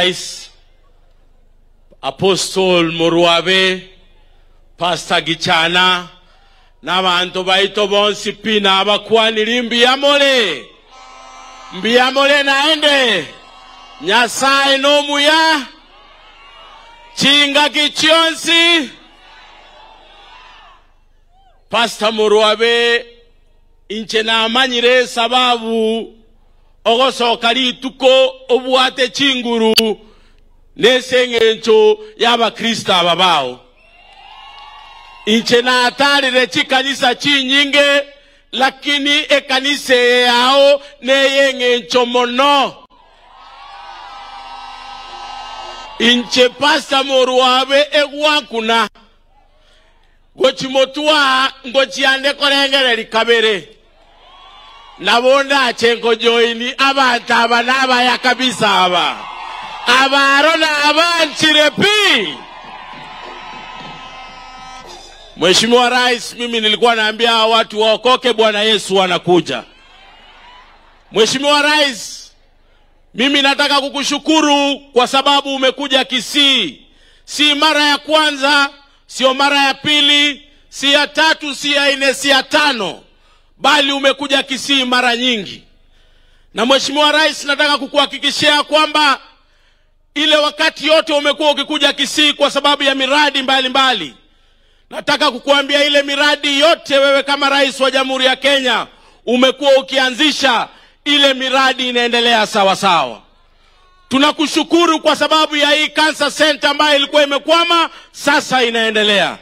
Vice Apostle Muruabe, Pastor Gichana, n'abantu baito bonsi pina abakwani mbiyamole naende Nyasaye no muya chinga kichionsi. Pastor Muruabe inche na amanyire sababu ogosoka rituko obwate chinguru nesengencho y'abakristo ababao. Inche na atarire chikanisa chinyinge lakini ekanise yao neyengencho mono. Inche Pastor Muruabe egwakuna gochimotua ngochiande korengere likabere nabonda chengo joini abantu abanaba ya kabisa abarona abanchirepi. Mheshimiwa Rais, mimi nilikuwa naambia watu waokoke, Bwana Yesu anakuja. Mheshimiwa Rais, mimi nataka kukushukuru kwa sababu umekuja Kisii. Si mara ya kwanza, sio mara ya pili, si ya tatu, si ya nne, si ya tano, bali umekuja Kisii mara nyingi. Na Mheshimiwa Rais, nataka kukuhakikishia kwamba ile wakati yote umekuwa ukikuja Kisii kwa sababu ya miradi mbalimbali. Nataka kukuambia ile miradi yote wewe kama Rais wa Jamhuri ya Kenya umekuwa ukianzisha, ile miradi inaendelea sawa sawa. Tunakushukuru kwa sababu ya hii cancer center ambayo ilikuwa imekwama, sasa inaendelea.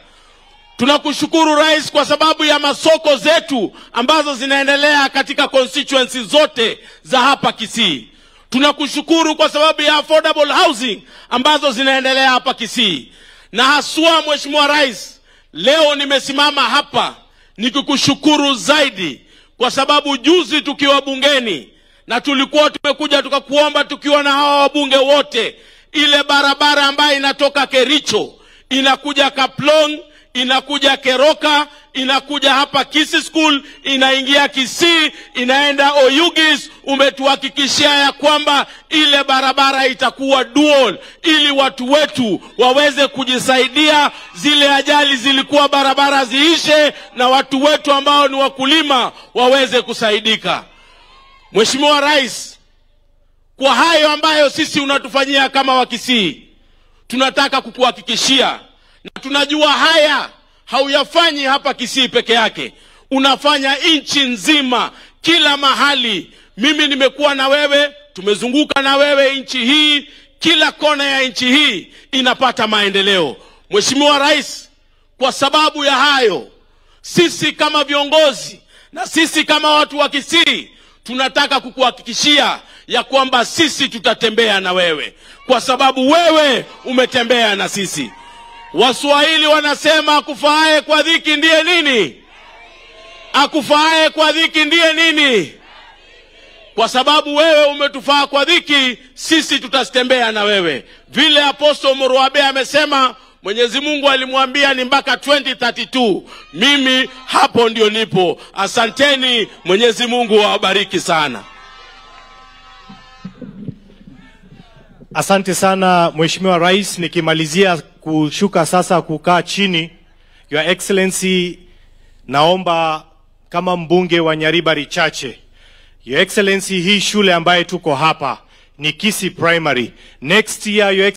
Tunakushukuru Rais kwa sababu ya masoko zetu ambazo zinaendelea katika constituency zote za hapa Kisii. Tunakushukuru kwa sababu ya affordable housing ambazo zinaendelea hapa Kisii. Na haswa Mheshimiwa Rais, leo nimesimama hapa nikikushukuru zaidi kwa sababu juzi tukiwa bungeni na tulikuwa tumekuja tukakuomba tukiwa na hawa wabunge wote, ile barabara ambayo inatoka Kericho inakuja Kaplong, inakuja Keroka, inakuja hapa Kisii School, inaingia Kisii, inaenda Oyugis, umetuhakikishia ya kwamba ile barabara itakuwa dual ili watu wetu waweze kujisaidia. Zile ajali zilikuwa barabara ziishe na watu wetu ambao ni wakulima waweze kusaidika. Mheshimiwa Rais, kwa hayo ambayo sisi unatufanyia kama Wakisii, tunataka kukuhakikishia, na tunajua haya hauyafanyi hapa Kisii peke yake, unafanya nchi nzima, kila mahali. Mimi nimekuwa na wewe, tumezunguka na wewe nchi hii, kila kona ya nchi hii inapata maendeleo. Mheshimiwa Rais, kwa sababu ya hayo, sisi kama viongozi na sisi kama watu wa Kisii tunataka kukuhakikishia ya kwamba sisi tutatembea na wewe, kwa sababu wewe umetembea na sisi. Waswahili wanasema akufaaye kwa dhiki ndiye nini? Akufaaye kwa dhiki ndiye nini? Kwa sababu wewe umetufaa kwa dhiki, sisi tutatembea na wewe. Vile Apostle Muruabe amesema, Mwenyezi Mungu alimwambia ni mpaka 2032. Mimi hapo ndio nipo. Asanteni, Mwenyezi Mungu awabariki sana. Asante sana Mheshimiwa Rais. Nikimalizia kushuka sasa kukaa chini, Your Excellency, naomba kama mbunge wa Nyaribari Chache, Your Excellency, hii shule ambaye tuko hapa ni Kisii Primary. Next year, Your